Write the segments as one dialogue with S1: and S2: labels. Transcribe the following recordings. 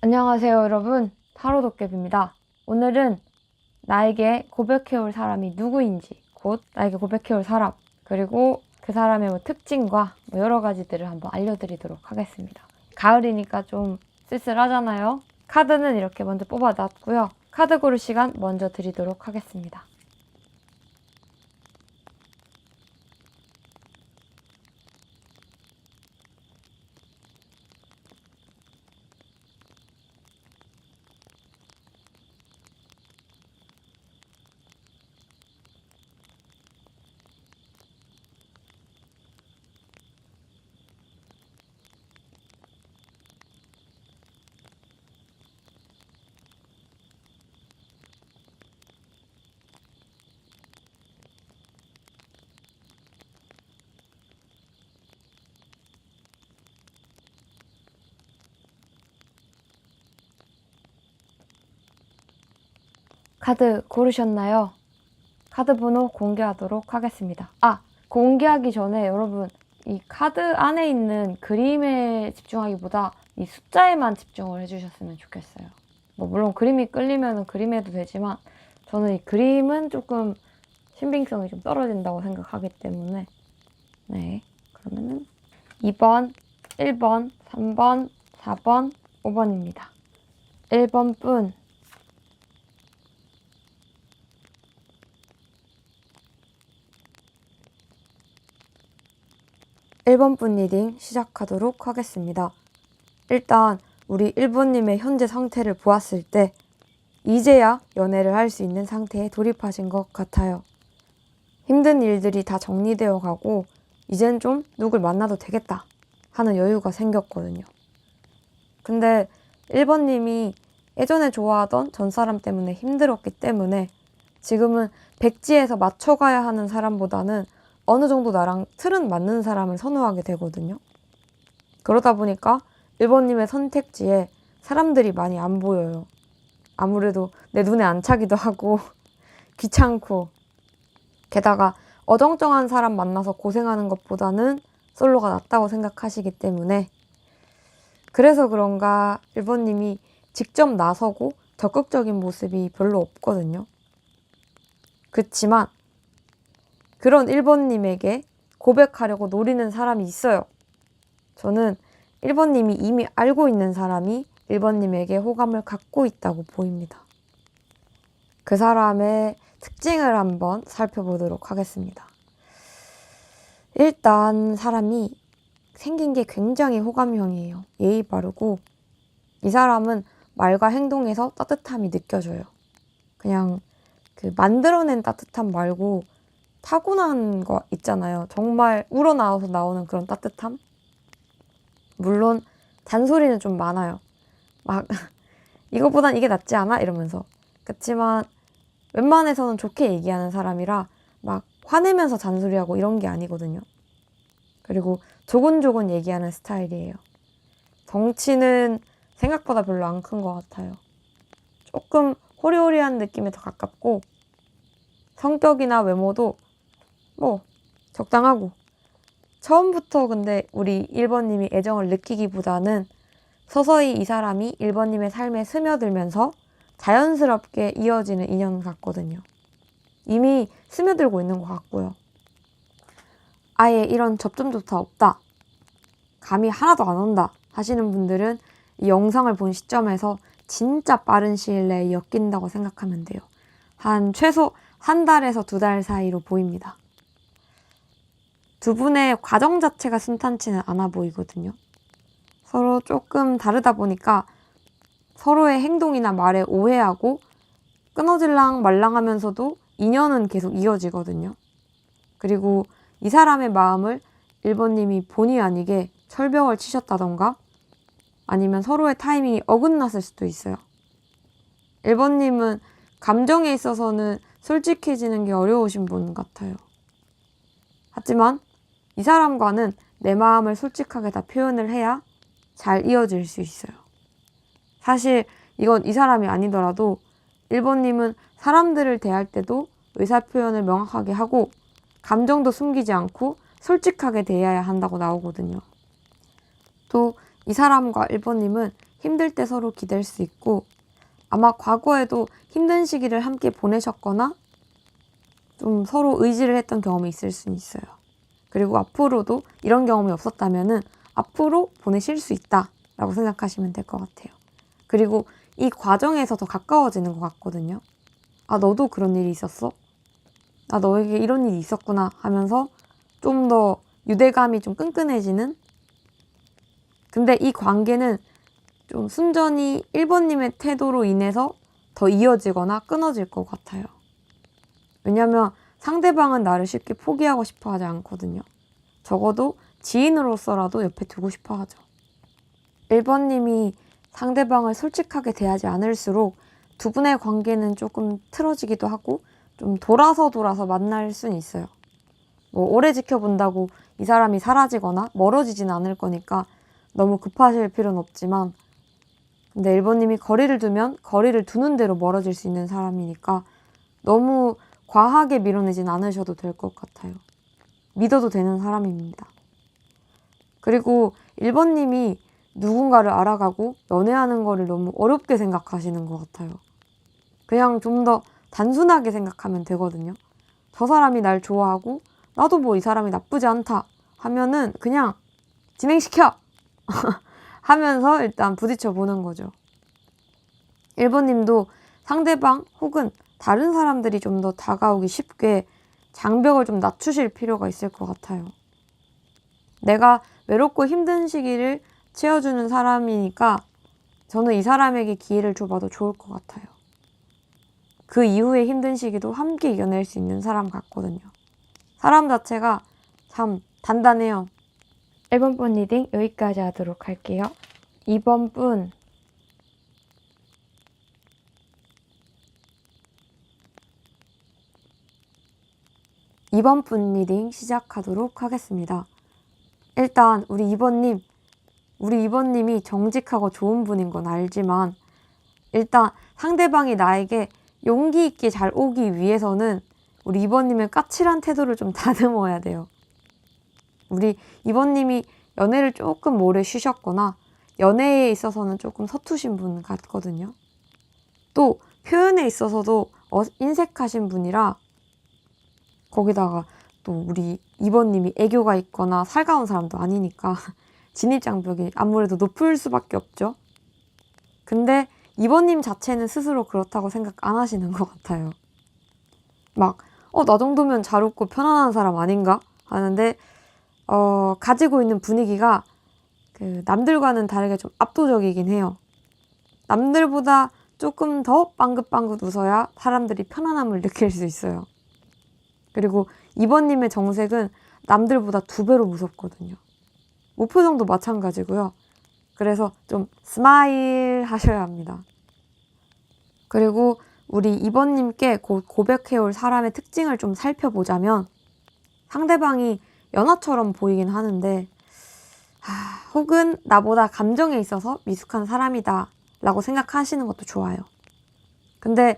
S1: 안녕하세요, 여러분. 타로 도깨비입니다. 오늘은 나에게 고백해올 사람이 누구인지, 곧 나에게 고백해올 사람, 그리고 그 사람의 특징과 여러 가지들을 한번 알려드리도록 하겠습니다. 가을이니까 좀 쓸쓸하잖아요. 카드는 이렇게 먼저 뽑아놨고요. 카드 고를 시간 먼저 드리도록 하겠습니다. 카드 고르셨나요? 카드 번호 공개하도록 하겠습니다. 공개하기 전에 여러분, 이 카드 안에 있는 그림에 집중하기보다 이 숫자에만 집중을 해주셨으면 좋겠어요. 물론 그림이 끌리면 그림에도 되지만 저는 이 그림은 조금 신빙성이 좀 떨어진다고 생각하기 때문에 네, 그러면은 2번, 1번, 3번, 4번, 5번입니다. 1번 분 1번 분 리딩 시작하도록 하겠습니다. 일단 우리 1번님의 현재 상태를 보았을 때 이제야 연애를 할 수 있는 상태에 돌입하신 것 같아요. 힘든 일들이 다 정리되어 가고 이젠 좀 누굴 만나도 되겠다 하는 여유가 생겼거든요. 근데 1번님이 예전에 좋아하던 전 사람 때문에 힘들었기 때문에 지금은 백지에서 맞춰가야 하는 사람보다는 어느 정도 나랑 틀은 맞는 사람을 선호하게 되거든요. 그러다 보니까 1번님의 선택지에 사람들이 많이 안 보여요. 아무래도 내 눈에 안 차기도 하고 귀찮고, 게다가 어정쩡한 사람 만나서 고생하는 것보다는 솔로가 낫다고 생각하시기 때문에, 그래서 그런가 1번님이 직접 나서고 적극적인 모습이 별로 없거든요. 그렇지만 그런 1번님에게 고백하려고 노리는 사람이 있어요. 저는 1번님이 이미 알고 있는 사람이 1번님에게 호감을 갖고 있다고 보입니다. 그 사람의 특징을 한번 살펴보도록 하겠습니다. 일단 사람이 생긴 게 굉장히 호감형이에요. 예의 바르고, 이 사람은 말과 행동에서 따뜻함이 느껴져요. 그냥 그 만들어낸 따뜻함 말고 타고난 거 있잖아요. 정말 우러나와서 나오는 그런 따뜻함? 물론 잔소리는 좀 많아요. 막 이거보단 이게 낫지 않아? 이러면서. 그치만 웬만해서는 좋게 얘기하는 사람이라 막 화내면서 잔소리하고 이런 게 아니거든요. 그리고 조곤조곤 얘기하는 스타일이에요. 덩치는 생각보다 별로 안 큰 것 같아요. 조금 호리호리한 느낌에 더 가깝고, 성격이나 외모도 적당하고, 처음부터 근데 우리 1번님이 애정을 느끼기보다는 서서히 이 사람이 1번님의 삶에 스며들면서 자연스럽게 이어지는 인연 같거든요. 이미 스며들고 있는 것 같고요. 아예 이런 접점조차 없다, 감이 하나도 안 온다 하시는 분들은 이 영상을 본 시점에서 진짜 빠른 시일 내에 엮인다고 생각하면 돼요. 최소 한 달에서 2달 사이로 보입니다. 두 분의 과정 자체가 순탄치는 않아 보이거든요. 서로 조금 다르다 보니까 서로의 행동이나 말에 오해하고 끊어질랑 말랑하면서도 인연은 계속 이어지거든요. 그리고 이 사람의 마음을 1번님이 본의 아니게 철벽을 치셨다던가 아니면 서로의 타이밍이 어긋났을 수도 있어요. 1번님은 감정에 있어서는 솔직해지는 게 어려우신 분 같아요. 하지만 이 사람과는 내 마음을 솔직하게 다 표현을 해야 잘 이어질 수 있어요. 사실 이건 이 사람이 아니더라도 1번님은 사람들을 대할 때도 의사표현을 명확하게 하고 감정도 숨기지 않고 솔직하게 대해야 한다고 나오거든요. 또 이 사람과 1번님은 힘들 때 서로 기댈 수 있고, 아마 과거에도 힘든 시기를 함께 보내셨거나 좀 서로 의지를 했던 경험이 있을 수는 있어요. 그리고 앞으로도 이런 경험이 없었다면은 앞으로 보내실 수 있다라고 생각하시면 될 것 같아요. 그리고 이 과정에서 더 가까워지는 것 같거든요. 아, 너도 그런 일이 있었어? 아, 너에게 이런 일이 있었구나 하면서 좀 더 유대감이 좀 끈끈해지는? 근데 이 관계는 좀 순전히 1번님의 태도로 인해서 더 이어지거나 끊어질 것 같아요. 왜냐면 상대방은 나를 쉽게 포기하고 싶어 하지 않거든요. 적어도 지인으로서라도 옆에 두고 싶어 하죠. 1번님이 상대방을 솔직하게 대하지 않을수록 두 분의 관계는 조금 틀어지기도 하고 좀 돌아서 만날 수는 있어요. 뭐 오래 지켜본다고 이 사람이 사라지거나 멀어지진 않을 거니까 너무 급하실 필요는 없지만, 근데 1번님이 거리를 두면 거리를 두는 대로 멀어질 수 있는 사람이니까 너무 과하게 밀어내진 않으셔도 될 것 같아요. 믿어도 되는 사람입니다. 그리고 1번님이 누군가를 알아가고 연애하는 거를 너무 어렵게 생각하시는 것 같아요. 그냥 좀 더 단순하게 생각하면 되거든요. 저 사람이 날 좋아하고 나도 뭐 이 사람이 나쁘지 않다 하면은 그냥 진행시켜! 하면서 일단 부딪혀 보는 거죠. 1번님도 상대방 혹은 다른 사람들이 좀 더 다가오기 쉽게 장벽을 좀 낮추실 필요가 있을 것 같아요. 내가 외롭고 힘든 시기를 채워주는 사람이니까 저는 이 사람에게 기회를 줘봐도 좋을 것 같아요. 그 이후의 힘든 시기도 함께 이겨낼 수 있는 사람 같거든요. 사람 자체가 참 단단해요. 1번 분 리딩 여기까지 하도록 할게요. 2번 분. 이번 분 리딩 시작하도록 하겠습니다. 일단 우리 2번님이 정직하고 좋은 분인 건 알지만 일단 상대방이 나에게 용기 있게 잘 오기 위해서는 우리 2번님은 까칠한 태도를 좀 다듬어야 돼요. 우리 2번님이 연애를 조금 오래 쉬셨거나 연애에 있어서는 조금 서투신 분 같거든요. 또 표현에 있어서도 인색하신 분이라, 거기다가 또 우리 2번님이 애교가 있거나 살가운 사람도 아니니까 진입장벽이 아무래도 높을 수밖에 없죠. 근데 2번님 자체는 스스로 그렇다고 생각 안 하시는 것 같아요. 막 나 정도면 잘 웃고 편안한 사람 아닌가? 하는데 가지고 있는 분위기가 그 남들과는 다르게 좀 압도적이긴 해요. 남들보다 조금 더 빵긋빵긋 웃어야 사람들이 편안함을 느낄 수 있어요. 그리고 2번님의 정색은 남들보다 2배로 무섭거든요. 무표정도 마찬가지고요. 그래서 좀 스마일 하셔야 합니다. 그리고 우리 2번님께 곧 고백해올 사람의 특징을 좀 살펴보자면, 상대방이 연하처럼 보이긴 하는데 혹은 나보다 감정에 있어서 미숙한 사람이다 라고 생각하시는 것도 좋아요. 근데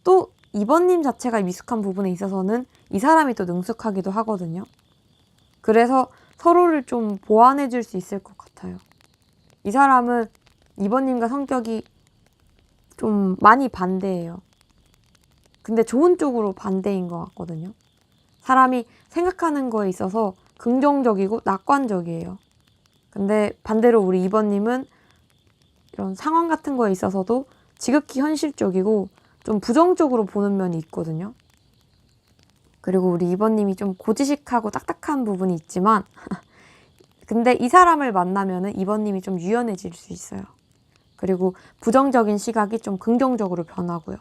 S1: 또 2번님 자체가 미숙한 부분에 있어서는 이 사람이 또 능숙하기도 하거든요. 그래서 서로를 좀 보완해 줄 수 있을 것 같아요. 이 사람은 2번님과 성격이 좀 많이 반대예요. 근데 좋은 쪽으로 반대인 것 같거든요. 사람이 생각하는 거에 있어서 긍정적이고 낙관적이에요. 근데 반대로 우리 2번님은 이런 상황 같은 거에 있어서도 지극히 현실적이고 좀 부정적으로 보는 면이 있거든요. 그리고 우리 2번님이 좀 고지식하고 딱딱한 부분이 있지만 근데 이 사람을 만나면은 2번님이 좀 유연해질 수 있어요. 그리고 부정적인 시각이 좀 긍정적으로 변하고요.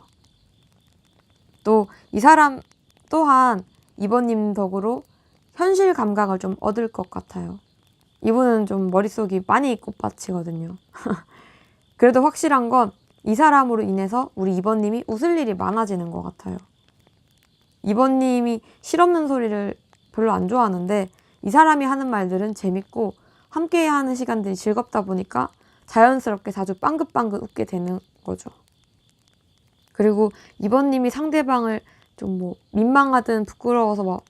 S1: 또 이 사람 또한 2번님 덕으로 현실 감각을 좀 얻을 것 같아요. 이분은 좀 머릿속이 많이 꽃밭이거든요. 그래도 확실한 건 이 사람으로 인해서 우리 2번님이 웃을 일이 많아지는 것 같아요. 2번님이 실없는 소리를 별로 안 좋아하는데 이 사람이 하는 말들은 재밌고 함께 하는 시간들이 즐겁다 보니까 자연스럽게 자주 빵긋빵긋 웃게 되는 거죠. 그리고 2번님이 상대방을 좀 뭐 민망하든 부끄러워서 막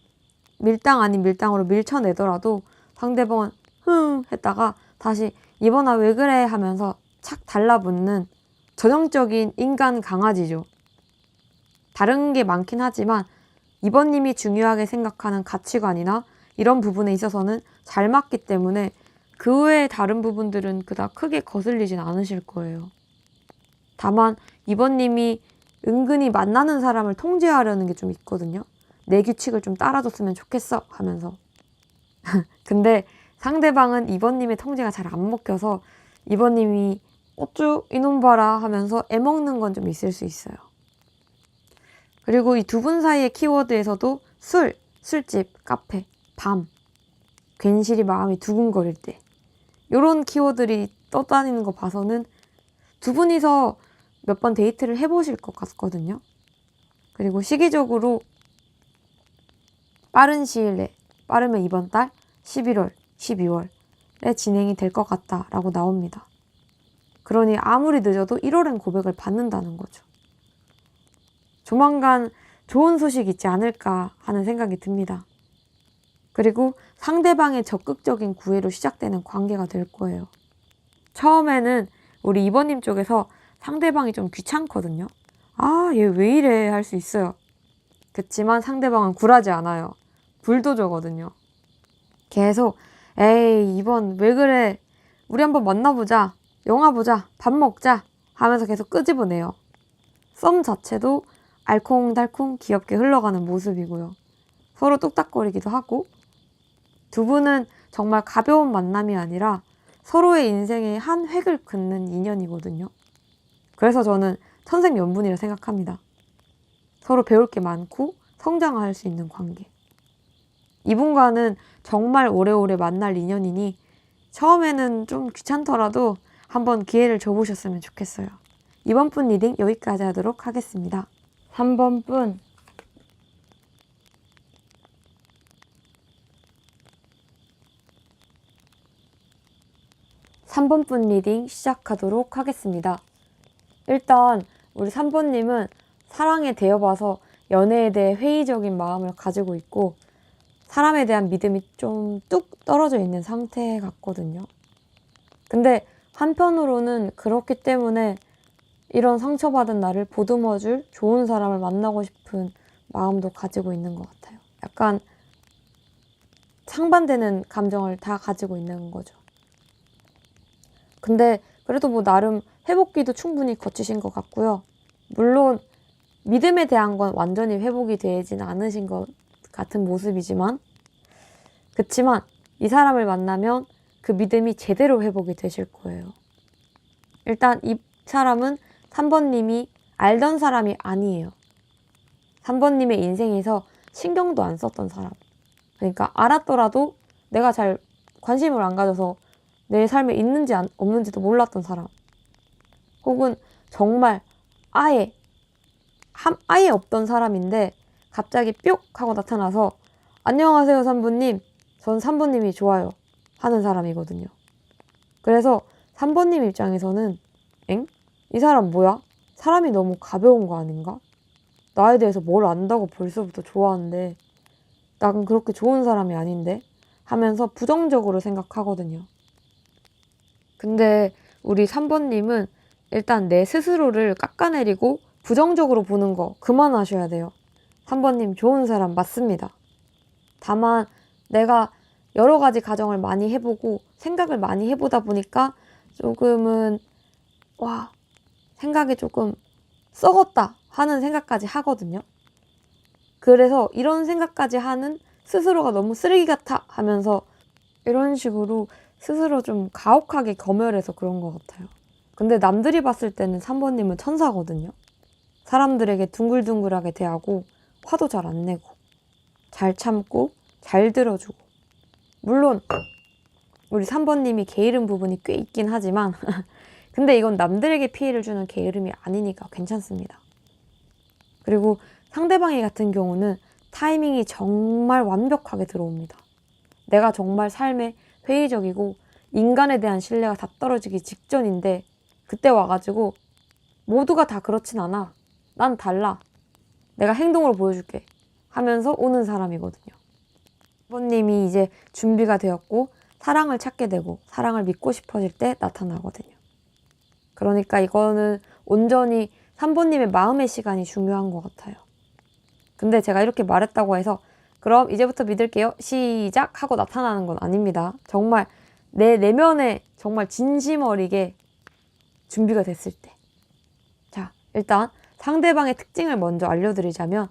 S1: 밀당 아닌 밀당으로 밀쳐내더라도 상대방은 흥 했다가 다시 2번아 왜 그래 하면서 착 달라붙는 전형적인 인간 강아지죠. 다른 게 많긴 하지만 이번님이 중요하게 생각하는 가치관이나 이런 부분에 있어서는 잘 맞기 때문에 그 외의 다른 부분들은 그닥 크게 거슬리진 않으실 거예요. 다만 이번님이 은근히 만나는 사람을 통제하려는 게 좀 있거든요. 내 규칙을 좀 따라줬으면 좋겠어 하면서. 근데 상대방은 이번님의 통제가 잘 안 먹혀서 이번님이 어쭈 이놈 봐라 하면서 애먹는 건 좀 있을 수 있어요. 그리고 이 두 분 사이의 키워드에서도 술, 술집, 카페, 밤, 괜시리 마음이 두근거릴 때 이런 키워드들이 떠다니는 거 봐서는 두 분이서 몇 번 데이트를 해보실 것 같거든요. 그리고 시기적으로 빠른 시일 내, 빠르면 이번 달 11월, 12월에 진행이 될 것 같다라고 나옵니다. 그러니 아무리 늦어도 1월엔 고백을 받는다는 거죠. 조만간 좋은 소식 있지 않을까 하는 생각이 듭니다. 그리고 상대방의 적극적인 구애로 시작되는 관계가 될 거예요. 처음에는 우리 이번님 쪽에서 상대방이 좀 귀찮거든요. 아, 얘 왜 이래 할 수 있어요. 그치만 상대방은 굴하지 않아요. 불도저거든요. 계속 에이 이번 왜 그래, 우리 한번 만나보자, 영화 보자, 밥 먹자 하면서 계속 끄집어내요. 썸 자체도 알콩달콩 귀엽게 흘러가는 모습이고요. 서로 뚝딱거리기도 하고 두 분은 정말 가벼운 만남이 아니라 서로의 인생의 한 획을 긋는 인연이거든요. 그래서 저는 천생연분이라 생각합니다. 서로 배울 게 많고 성장할 수 있는 관계. 이분과는 정말 오래오래 만날 인연이니 처음에는 좀 귀찮더라도 한번 기회를 줘보셨으면 좋겠어요. 이번 분 리딩 여기까지 하도록 하겠습니다. 3번 분. 리딩 시작하도록 하겠습니다. 일단 우리 3번님은 사랑에 대여봐서 연애에 대해 회의적인 마음을 가지고 있고 사람에 대한 믿음이 좀 뚝 떨어져 있는 상태 같거든요. 근데 한편으로는 그렇기 때문에 이런 상처받은 나를 보듬어줄 좋은 사람을 만나고 싶은 마음도 가지고 있는 것 같아요. 약간 상반되는 감정을 다 가지고 있는 거죠. 근데 그래도 뭐 나름 회복기도 충분히 거치신 것 같고요. 물론 믿음에 대한 건 완전히 회복이 되진 않으신 것 같은 모습이지만 그치만 이 사람을 만나면 그 믿음이 제대로 회복이 되실 거예요. 일단 이 사람은 3번님이 알던 사람이 아니에요. 3번님의 인생에서 신경도 안 썼던 사람. 그러니까 알았더라도 내가 잘 관심을 안 가져서 내 삶에 있는지 없는지도 몰랐던 사람. 혹은 정말 아예 없던 사람인데 갑자기 뿅 하고 나타나서 안녕하세요 3번님, 전 3번님이 좋아요 하는 사람이거든요. 그래서 3번님 입장에서는 엥? 이 사람 뭐야? 사람이 너무 가벼운 거 아닌가? 나에 대해서 뭘 안다고 벌써부터 좋아하는데 난 그렇게 좋은 사람이 아닌데? 하면서 부정적으로 생각하거든요. 근데 우리 3번님은 일단 내 스스로를 깎아내리고 부정적으로 보는 거 그만하셔야 돼요. 3번님 좋은 사람 맞습니다. 다만 내가 여러 가지 가정을 많이 해보고 생각을 많이 해보다 보니까 조금은 생각이 조금 썩었다 하는 생각까지 하거든요. 그래서 이런 생각까지 하는 스스로가 너무 쓰레기 같아 하면서 이런 식으로 스스로 좀 가혹하게 검열해서 그런 것 같아요. 근데 남들이 봤을 때는 3번님은 천사거든요. 사람들에게 둥글둥글하게 대하고 화도 잘 안 내고 잘 참고 잘 들어주고 물론 우리 3번님이 게으른 부분이 꽤 있긴 하지만 근데 이건 남들에게 피해를 주는 게으름이 아니니까 괜찮습니다. 그리고 상대방이 같은 경우는 타이밍이 정말 완벽하게 들어옵니다. 내가 정말 삶에 회의적이고 인간에 대한 신뢰가 다 떨어지기 직전인데 그때 와가지고 모두가 다 그렇진 않아. 난 달라. 내가 행동으로 보여줄게. 하면서 오는 사람이거든요. 아버님이 이제 준비가 되었고 사랑을 찾게 되고 사랑을 믿고 싶어질 때 나타나거든요. 그러니까 이거는 온전히 3번님의 마음의 시간이 중요한 것 같아요. 근데 제가 이렇게 말했다고 해서 그럼 이제부터 믿을게요. 시작! 하고 나타나는 건 아닙니다. 정말 내 내면에 정말 진심 어리게 준비가 됐을 때. 자, 일단 상대방의 특징을 먼저 알려드리자면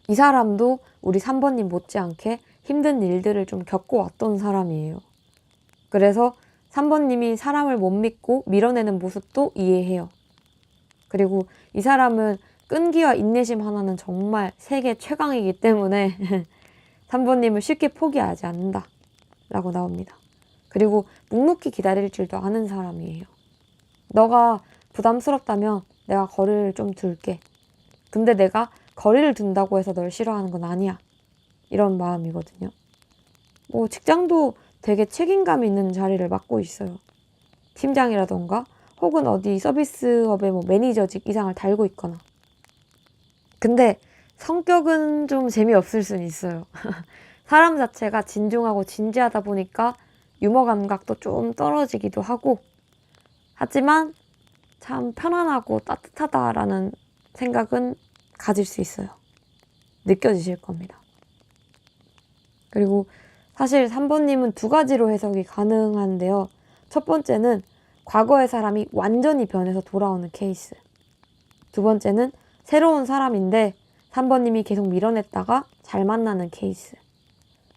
S1: 이 사람도 우리 3번님 못지않게 힘든 일들을 좀 겪어왔던 사람이에요. 그래서 3번님이 사람을 못 믿고 밀어내는 모습도 이해해요. 그리고 이 사람은 끈기와 인내심 하나는 정말 세계 최강이기 때문에 3번님을 쉽게 포기하지 않는다 라고 나옵니다. 그리고 묵묵히 기다릴 줄도 아는 사람이에요. 너가 부담스럽다면 내가 거리를 좀 둘게. 근데 내가 거리를 둔다고 해서 널 싫어하는 건 아니야. 이런 마음이거든요. 뭐 직장도 되게 책임감 있는 자리를 맡고 있어요. 팀장이라던가 혹은 어디 서비스업의 뭐 매니저직 이상을 달고 있거나. 근데 성격은 좀 재미없을 수는 있어요. 사람 자체가 진중하고 진지하다 보니까 유머 감각도 좀 떨어지기도 하고, 하지만 참 편안하고 따뜻하다라는 생각은 가질 수 있어요. 느껴지실 겁니다. 그리고 사실 3번님은 두 가지로 해석이 가능한데요. 첫 번째는 과거의 사람이 완전히 변해서 돌아오는 케이스. 두 번째는 새로운 사람인데 3번님이 계속 밀어냈다가 잘 만나는 케이스.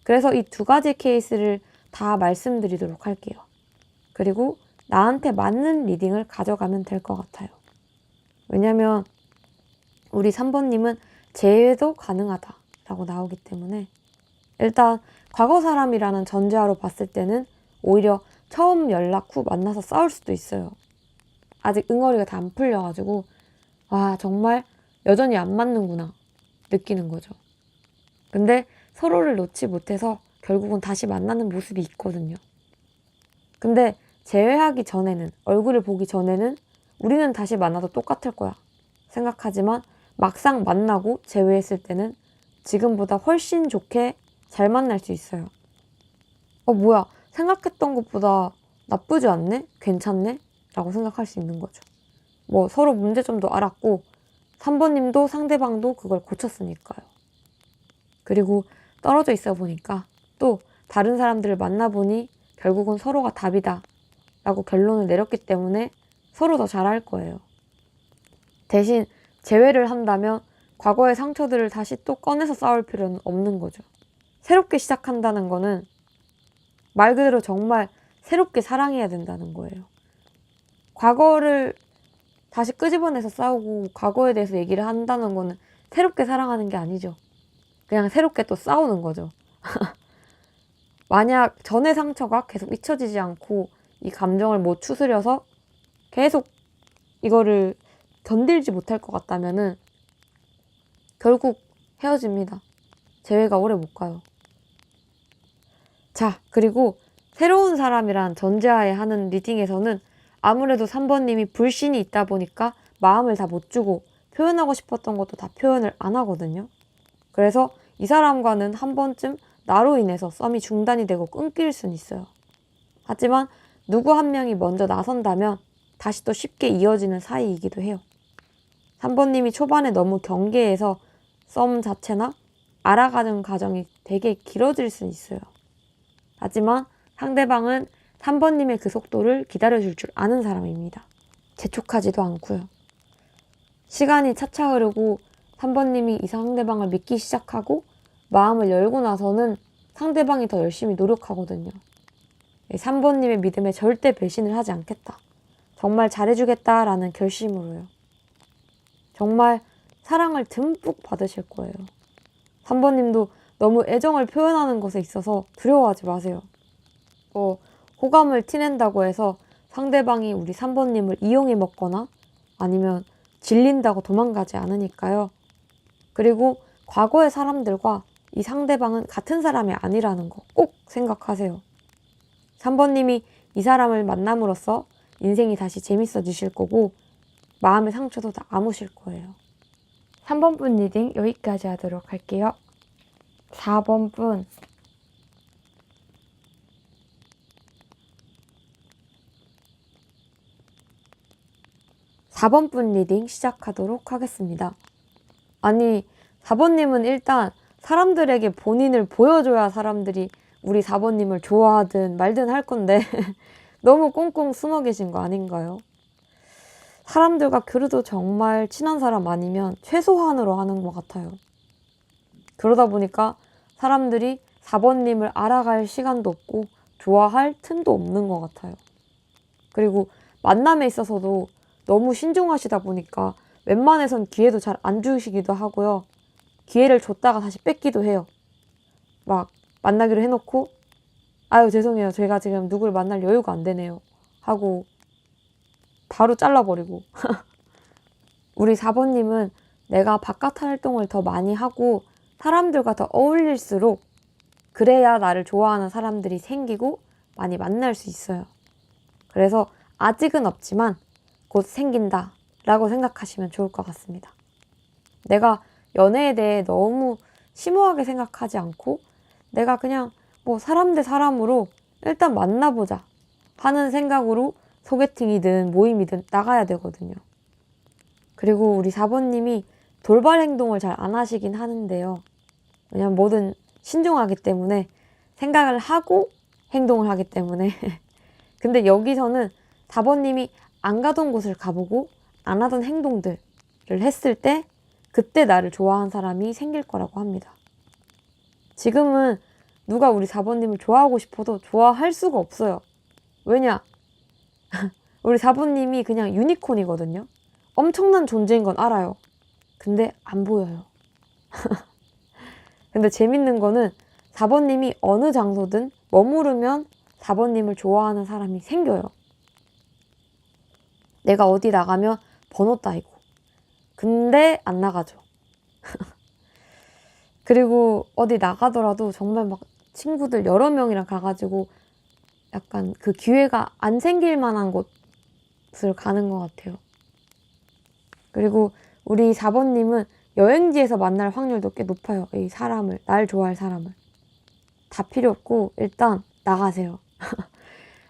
S1: 그래서 이 두 가지 케이스를 다 말씀드리도록 할게요. 그리고 나한테 맞는 리딩을 가져가면 될 것 같아요. 왜냐면 우리 3번님은 재회도 가능하다라고 나오기 때문에 일단 과거 사람이라는 전제하로 봤을 때는 오히려 처음 연락 후 만나서 싸울 수도 있어요. 아직 응어리가 다 안 풀려가지고 와 정말 여전히 안 맞는구나 느끼는 거죠. 근데 서로를 놓지 못해서 결국은 다시 만나는 모습이 있거든요. 근데 재회하기 전에는, 얼굴을 보기 전에는 우리는 다시 만나도 똑같을 거야 생각하지만 막상 만나고 재회했을 때는 지금보다 훨씬 좋게 잘 만날 수 있어요. 뭐야, 생각했던 것보다 나쁘지 않네? 괜찮네? 라고 생각할 수 있는 거죠. 뭐 서로 문제점도 알았고 3번님도 상대방도 그걸 고쳤으니까요. 그리고 떨어져 있어 보니까 또 다른 사람들을 만나보니 결국은 서로가 답이다 라고 결론을 내렸기 때문에 서로 더 잘할 거예요. 대신 재회를 한다면 과거의 상처들을 다시 또 꺼내서 싸울 필요는 없는 거죠. 새롭게 시작한다는 거는 말 그대로 정말 새롭게 사랑해야 된다는 거예요. 과거를 다시 끄집어내서 싸우고 과거에 대해서 얘기를 한다는 거는 새롭게 사랑하는 게 아니죠. 그냥 새롭게 또 싸우는 거죠. 만약 전의 상처가 계속 잊혀지지 않고 이 감정을 못 추스려서 계속 이거를 견딜지 못할 것 같다면은 결국 헤어집니다. 재회가 오래 못 가요. 자, 그리고 새로운 사람이란 전제하에 하는 리딩에서는 아무래도 3번님이 불신이 있다 보니까 마음을 다 못 주고 표현하고 싶었던 것도 다 표현을 안 하거든요. 그래서 이 사람과는 한 번쯤 나로 인해서 썸이 중단이 되고 끊길 수는 있어요. 하지만 누구 한 명이 먼저 나선다면 다시 또 쉽게 이어지는 사이이기도 해요. 3번님이 초반에 너무 경계해서 썸 자체나 알아가는 과정이 되게 길어질 수 있어요. 하지만 상대방은 3번님의 그 속도를 기다려줄 줄 아는 사람입니다. 재촉하지도 않고요. 시간이 차차 흐르고 3번님이 이 상대방을 믿기 시작하고 마음을 열고 나서는 상대방이 더 열심히 노력하거든요. 3번님의 믿음에 절대 배신을 하지 않겠다. 정말 잘해주겠다라는 결심으로요. 정말 사랑을 듬뿍 받으실 거예요. 3번님도 너무 애정을 표현하는 것에 있어서 두려워하지 마세요. 호감을 티낸다고 해서 상대방이 우리 3번님을 이용해 먹거나 아니면 질린다고 도망가지 않으니까요. 그리고 과거의 사람들과 이 상대방은 같은 사람이 아니라는 거 꼭 생각하세요. 3번님이 이 사람을 만남으로써 인생이 다시 재밌어지실 거고 마음의 상처도 다 아무실 거예요. 3번 분 리딩 여기까지 하도록 할게요. 4번 분 4번 분 리딩 시작하도록 하겠습니다. 아니, 4번님은 일단 사람들에게 본인을 보여줘야 사람들이 우리 4번님을 좋아하든 말든 할 건데 너무 꽁꽁 숨어 계신 거 아닌가요? 사람들과 그래도 정말 친한 사람 아니면 최소한으로 하는 것 같아요. 그러다 보니까 사람들이 4번님을 알아갈 시간도 없고 좋아할 틈도 없는 것 같아요. 그리고 만남에 있어서도 너무 신중하시다 보니까 웬만해선 기회도 잘 안 주시기도 하고요. 기회를 줬다가 다시 뺏기도 해요. 막 만나기로 해놓고 아유 죄송해요. 제가 지금 누굴 만날 여유가 안 되네요. 하고 바로 잘라버리고 우리 4번님은 내가 바깥 활동을 더 많이 하고 사람들과 더 어울릴수록 그래야 나를 좋아하는 사람들이 생기고 많이 만날 수 있어요. 그래서 아직은 없지만 곧 생긴다 라고 생각하시면 좋을 것 같습니다. 내가 연애에 대해 너무 심오하게 생각하지 않고 내가 그냥 뭐 사람 대 사람으로 일단 만나보자 하는 생각으로 소개팅이든 모임이든 나가야 되거든요. 그리고 우리 4번님이 돌발 행동을 잘 안 하시긴 하는데요. 왜냐면 뭐든 신중하기 때문에 생각을 하고 행동을 하기 때문에 근데 여기서는 4번님이 안 가던 곳을 가보고 안 하던 행동들을 했을 때 그때 나를 좋아하는 사람이 생길 거라고 합니다. 지금은 누가 우리 4번님을 좋아하고 싶어도 좋아할 수가 없어요. 왜냐? 우리 4번님이 그냥 유니콘이거든요. 엄청난 존재인 건 알아요. 근데 안 보여요. 근데 재밌는 거는 4번님이 어느 장소든 머무르면 4번님을 좋아하는 사람이 생겨요. 내가 어디 나가면 번호 따이고. 근데 안 나가죠. 그리고 어디 나가더라도 정말 막 친구들 여러 명이랑 가가지고 약간 그 기회가 안 생길 만한 곳을 가는 것 같아요. 그리고 우리 4번님은 여행지에서 만날 확률도 꽤 높아요. 이 사람을, 날 좋아할 사람을. 다 필요 없고 일단 나가세요.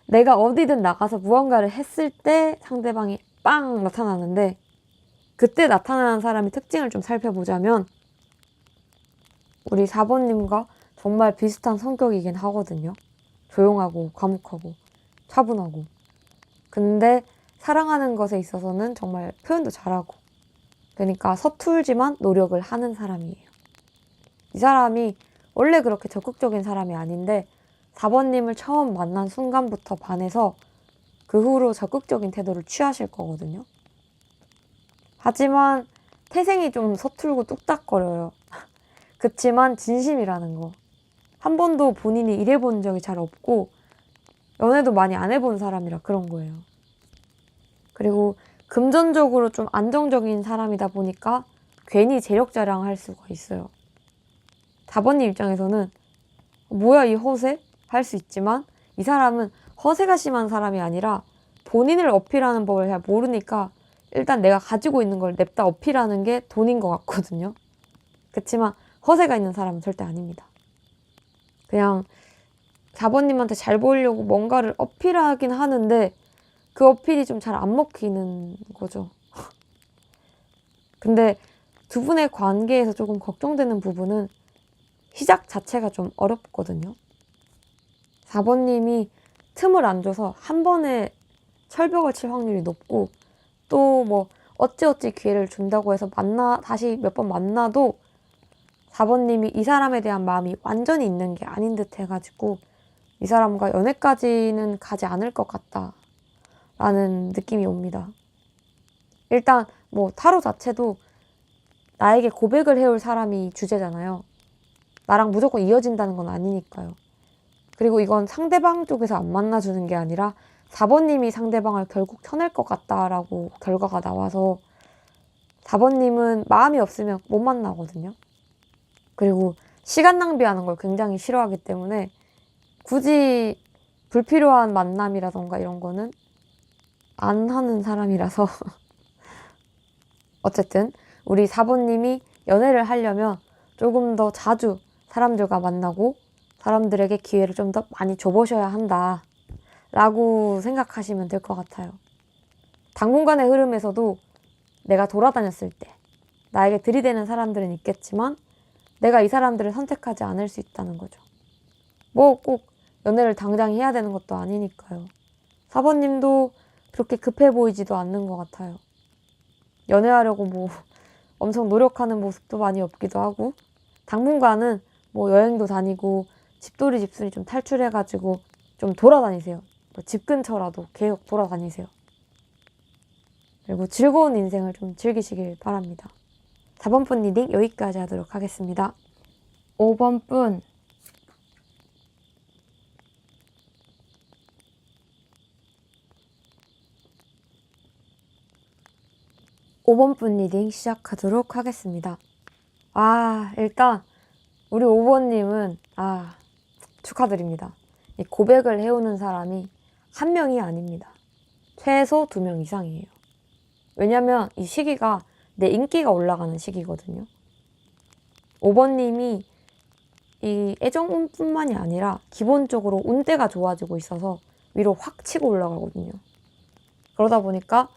S1: 내가 어디든 나가서 무언가를 했을 때 상대방이 빵 나타나는데 그때 나타나는 사람의 특징을 좀 살펴보자면 우리 4번님과 정말 비슷한 성격이긴 하거든요. 조용하고 과묵하고 차분하고. 근데 사랑하는 것에 있어서는 정말 표현도 잘하고 그러니까 서툴지만 노력을 하는 사람이에요. 이 사람이 원래 그렇게 적극적인 사람이 아닌데 4번님을 처음 만난 순간부터 반해서 그 후로 적극적인 태도를 취하실 거거든요. 하지만 태생이 좀 서툴고 뚝딱거려요. 그치만 진심이라는 거. 한 번도 본인이 일해본 적이 잘 없고 연애도 많이 안 해본 사람이라 그런 거예요. 그리고 금전적으로 좀 안정적인 사람이다 보니까 괜히 재력 자랑할 수가 있어요. 4번님 입장에서는 뭐야 이 허세? 할 수 있지만 이 사람은 허세가 심한 사람이 아니라 본인을 어필하는 법을 잘 모르니까 일단 내가 가지고 있는 걸 냅다 어필하는 게 돈인 것 같거든요. 그치만 허세가 있는 사람은 절대 아닙니다. 그냥 4번님한테 잘 보이려고 뭔가를 어필하긴 하는데 그 어필이 좀 잘 안 먹히는 거죠. 근데 두 분의 관계에서 조금 걱정되는 부분은 시작 자체가 좀 어렵거든요. 4번님이 틈을 안 줘서 한 번에 철벽을 칠 확률이 높고 또 뭐 어찌어찌 기회를 준다고 해서 다시 몇 번 만나도 4번님이 이 사람에 대한 마음이 완전히 있는 게 아닌 듯 해가지고 이 사람과 연애까지는 가지 않을 것 같다 라는 느낌이 옵니다. 일단 뭐 타로 자체도 나에게 고백을 해올 사람이 주제잖아요. 나랑 무조건 이어진다는 건 아니니까요. 그리고 이건 상대방 쪽에서 안 만나주는 게 아니라 4번님이 상대방을 결국 쳐낼 것 같다라고 결과가 나와서 4번님은 마음이 없으면 못 만나거든요. 그리고 시간 낭비하는 걸 굉장히 싫어하기 때문에 굳이 불필요한 만남이라던가 이런 거는 안 하는 사람이라서 어쨌든 우리 4번님이 연애를 하려면 조금 더 자주 사람들과 만나고 사람들에게 기회를 좀 더 많이 줘보셔야 한다 라고 생각하시면 될 것 같아요. 당분간의 흐름에서도 내가 돌아다녔을 때 나에게 들이대는 사람들은 있겠지만 내가 이 사람들을 선택하지 않을 수 있다는 거죠. 뭐 꼭 연애를 당장 해야 되는 것도 아니니까요. 4번님도 그렇게 급해 보이지도 않는 것 같아요. 연애하려고 뭐 엄청 노력하는 모습도 많이 없기도 하고, 당분간은 뭐 여행도 다니고 집돌이 집순이 좀 탈출해가지고 좀 돌아다니세요. 뭐 집 근처라도 계속 돌아다니세요. 그리고 즐거운 인생을 좀 즐기시길 바랍니다. 4번 분 리딩 여기까지 하도록 하겠습니다. 5번 분. 5번 분 리딩 시작하도록 하겠습니다. 일단 우리 5번님은 축하드립니다. 이 고백을 해오는 사람이 한 명이 아닙니다. 최소 2명 이상이에요. 왜냐면 이 시기가 내 인기가 올라가는 시기거든요. 5번님이 이 애정운뿐만이 아니라 기본적으로 운대가 좋아지고 있어서 위로 확 치고 올라가거든요. 그러다 보니까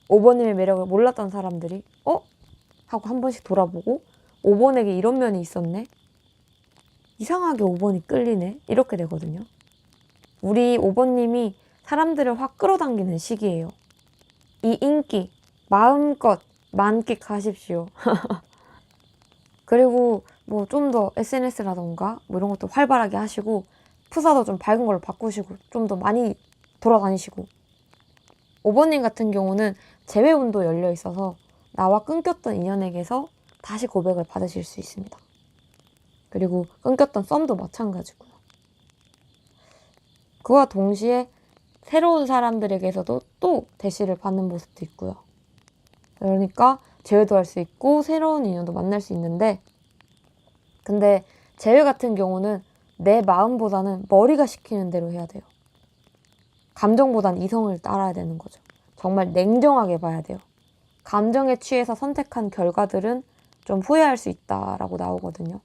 S1: 5번님의 매력을 몰랐던 사람들이 하고 한 번씩 돌아보고 5번에게 이런 면이 있었네? 이상하게 5번이 끌리네? 이렇게 되거든요. 우리 5번님이 사람들을 확 끌어당기는 시기예요. 이 인기 마음껏 만끽하십시오. 그리고 뭐 좀 더 SNS라던가 뭐 이런 것도 활발하게 하시고 프사도 좀 밝은 걸로 바꾸시고 좀 더 많이 돌아다니시고, 5번님 같은 경우는 재회운도 열려 있어서 나와 끊겼던 인연에게서 다시 고백을 받으실 수 있습니다. 그리고 끊겼던 썸도 마찬가지고요. 그와 동시에 새로운 사람들에게서도 또 대시를 받는 모습도 있고요. 그러니까 재회도 할 수 있고 새로운 인연도 만날 수 있는데, 근데 재회 같은 경우는 내 마음보다는 머리가 시키는 대로 해야 돼요. 감정보단 이성을 따라야 되는 거죠. 정말 냉정하게 봐야 돼요. 감정에 취해서 선택한 결과들은 좀 후회할 수 있다라고 나오거든요.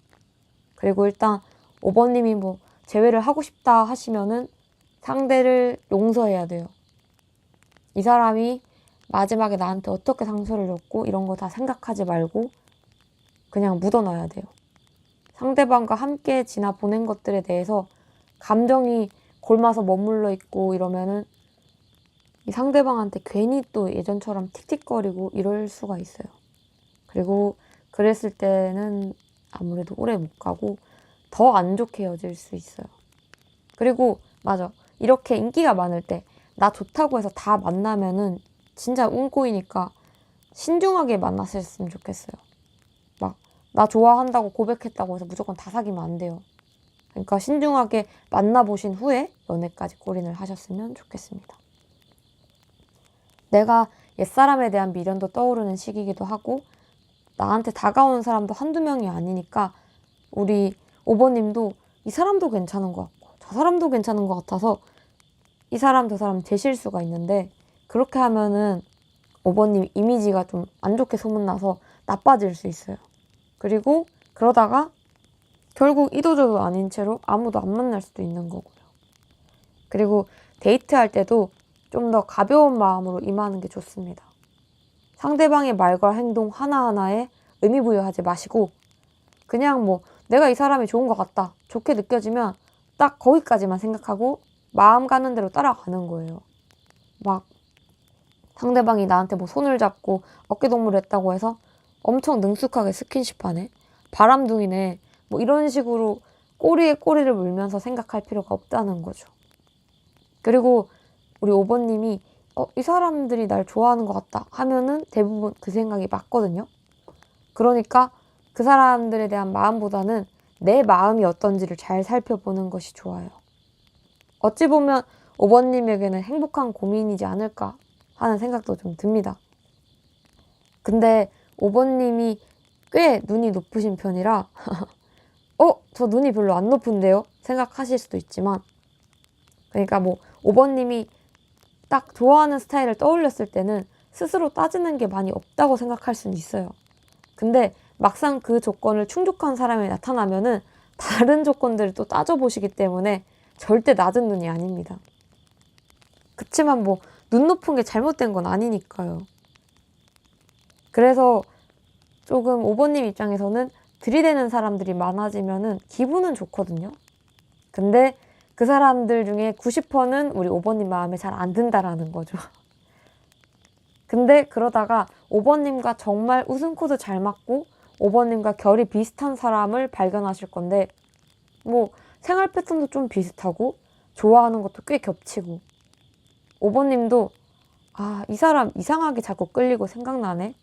S1: 그리고 일단 5번님이 뭐 재회를 하고 싶다 하시면은 상대를 용서해야 돼요. 이 사람이 마지막에 나한테 어떻게 상처를 줬고 이런 거 다 생각하지 말고 그냥 묻어놔야 돼요. 상대방과 함께 지나 보낸 것들에 대해서 감정이 골마서 머물러 있고 이러면은 이 상대방한테 괜히 또 예전처럼 틱틱거리고 이럴 수가 있어요. 그리고 그랬을 때는 아무래도 오래 못 가고 더 안 좋게 이어질 수 있어요. 그리고 맞아, 이렇게 인기가 많을 때 나 좋다고 해서 다 만나면은 진짜 운꼬이니까 신중하게 만났으면 좋겠어요. 막 나 좋아한다고 고백했다고 해서 무조건 다 사귀면 안 돼요. 그러니까 신중하게 만나보신 후에 연애까지 골인을 하셨으면 좋겠습니다. 내가 옛사람에 대한 미련도 떠오르는 시기이기도 하고 나한테 다가오는 사람도 한두 명이 아니니까 우리 5번님도 이 사람도 괜찮은 것 같고 저 사람도 괜찮은 것 같아서 이 사람 저 사람 되실 수가 있는데, 그렇게 하면은 5번님 이미지가 좀 안 좋게 소문나서 나빠질 수 있어요. 그리고 그러다가 결국 이도저도 아닌 채로 아무도 안 만날 수도 있는 거고요. 그리고 데이트할 때도 좀 더 가벼운 마음으로 임하는 게 좋습니다. 상대방의 말과 행동 하나하나에 의미 부여하지 마시고 그냥 뭐 내가 이 사람이 좋은 것 같다, 좋게 느껴지면 딱 거기까지만 생각하고 마음 가는 대로 따라가는 거예요. 막 상대방이 나한테 뭐 손을 잡고 어깨동무를 했다고 해서 엄청 능숙하게 스킨십하네, 바람둥이네, 뭐 이런 식으로 꼬리에 꼬리를 물면서 생각할 필요가 없다는 거죠. 그리고 우리 5번님이 이 사람들이 날 좋아하는 것 같다 하면은 대부분 그 생각이 맞거든요. 그러니까 그 사람들에 대한 마음보다는 내 마음이 어떤지를 잘 살펴보는 것이 좋아요. 어찌 보면 5번님에게는 행복한 고민이지 않을까 하는 생각도 좀 듭니다. 근데 5번님이 꽤 눈이 높으신 편이라 저 눈이 별로 안 높은데요? 생각하실 수도 있지만, 그러니까 뭐 5번님이 딱 좋아하는 스타일을 떠올렸을 때는 스스로 따지는 게 많이 없다고 생각할 수는 있어요. 근데 막상 그 조건을 충족한 사람이 나타나면은 다른 조건들을 또 따져보시기 때문에 절대 낮은 눈이 아닙니다. 그치만 뭐 눈 높은 게 잘못된 건 아니니까요. 그래서 조금 5번님 입장에서는 들이대는 사람들이 많아지면은 기분은 좋거든요. 근데 그 사람들 중에 90%는 우리 5번님 마음에 잘 안 든다라는 거죠. 근데 그러다가 5번님과 정말 웃음 코드 잘 맞고 5번님과 결이 비슷한 사람을 발견하실 건데, 뭐 생활 패턴도 좀 비슷하고 좋아하는 것도 꽤 겹치고 5번님도 아, 이 사람 이상하게 자꾸 끌리고 생각나네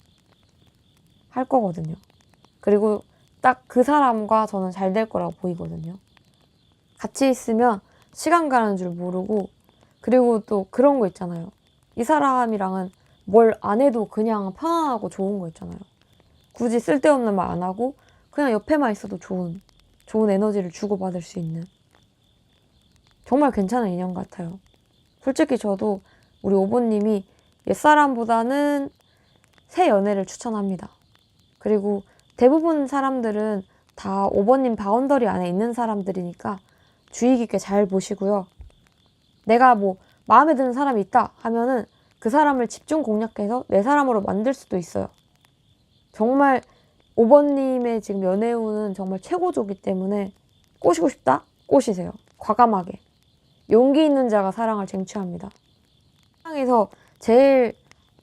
S1: 할 거거든요. 그리고 딱 그 사람과 저는 잘 될 거라고 보이거든요. 같이 있으면 시간 가는 줄 모르고, 그리고 또 그런 거 있잖아요. 이 사람이랑은 뭘 안 해도 그냥 편안하고 좋은 거 있잖아요. 굳이 쓸데없는 말 안 하고 그냥 옆에만 있어도 좋은 에너지를 주고받을 수 있는 정말 괜찮은 인연 같아요. 솔직히 저도 우리 5번님이 옛사람보다는 새 연애를 추천합니다. 그리고 대부분 사람들은 다 5번님 바운더리 안에 있는 사람들이니까 주의 깊게 잘 보시고요. 내가 뭐 마음에 드는 사람이 있다 하면은 그 사람을 집중 공략해서 내 사람으로 만들 수도 있어요. 정말 5번님의 지금 연애운은 정말 최고조기 때문에 꼬시고 싶다? 꼬시세요. 과감하게. 용기 있는 자가 사랑을 쟁취합니다. 사랑에서 제일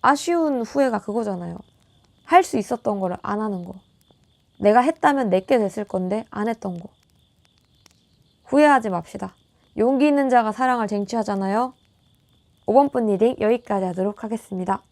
S1: 아쉬운 후회가 그거잖아요. 할 수 있었던 거를 안 하는 거. 내가 했다면 내게 됐을 건데 안 했던 거. 후회하지 맙시다. 용기 있는 자가 사랑을 쟁취하잖아요. 5번분 리딩 여기까지 하도록 하겠습니다.